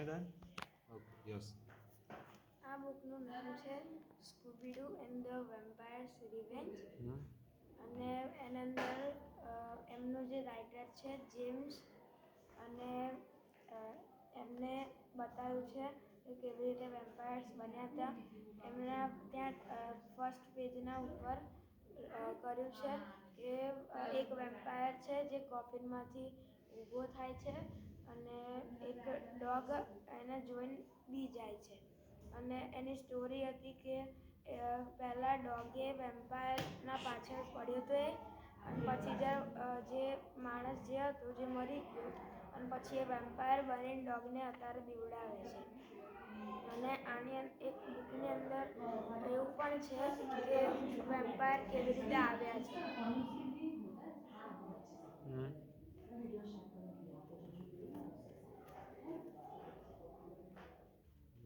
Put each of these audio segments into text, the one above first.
done? Okay, yes. આ બુકનું નામ છે Scooby Doo and the vampire's revenge અને એના અંદર એમનું જે રાઇટર છે જેમ્સ અને એમને બતાવ્યું છે કે કેવી રીતે વેમ્પાયર્સ બન્યા હતા. એમના ત્યાં ફર્સ્ટ પેજના ઉપર કર્યું છે કે એક વેમ્પાયર છે જે કોફિનમાંથી ઊભો થાય છે અને એક ડોગ એને જોઈને બી જાય છે અને એની સ્ટોરી હતી કે પહેલાં ડોગે વેમ્પાયરના પાછળ પડ્યો હતો અને પછી જે માણસ જે હતો જે મરી ગયો અને પછી એ વેમ્પાયર બનીને ડોગને અત્યારે બીવડાવે છે. અને આની એક બુકની અંદર એવું પણ છે કે વેમ્પાયર કેવી રીતે આવ્યા છે.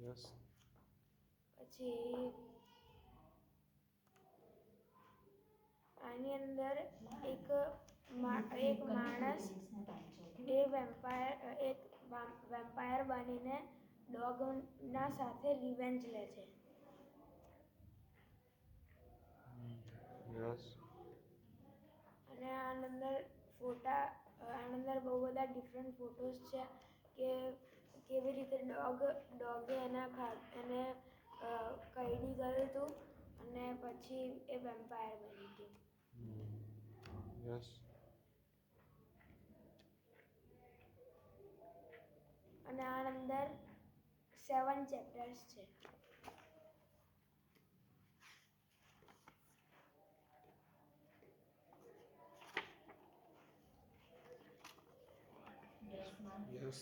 Yes. પછી આની અંદર એક માણસ એ વેમ્પાયર બનીને ડોગના સાથે રિવેન્જ લે છે. Yes. અને આની અંદર બહુ બધા ડિફરન્ટ ફોટોઝ છે કે કેવી રીતે ડોગે એને કરડી ગયું હતું અને પછી એ વેમ્પાયર બની હતી. Yes. અને આની અંદર 7 ચેપ્ટર્સ છે. Yes.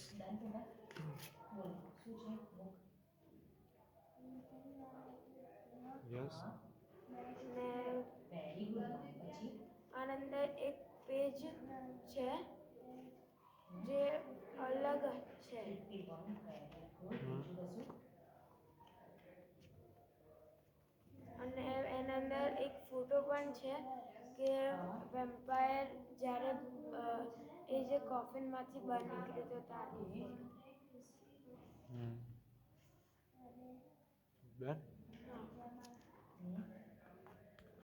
Yes. અને આની અંદર એક પેજ છે જે અલગ છે. અને એના અંદર એક ફોટો પણ છે કે વેમ્પાયર જ્યારે એ જે કોફિનમાંથી બહાર નીકળ્યો હતો ત્યારનો ફોટો. Done?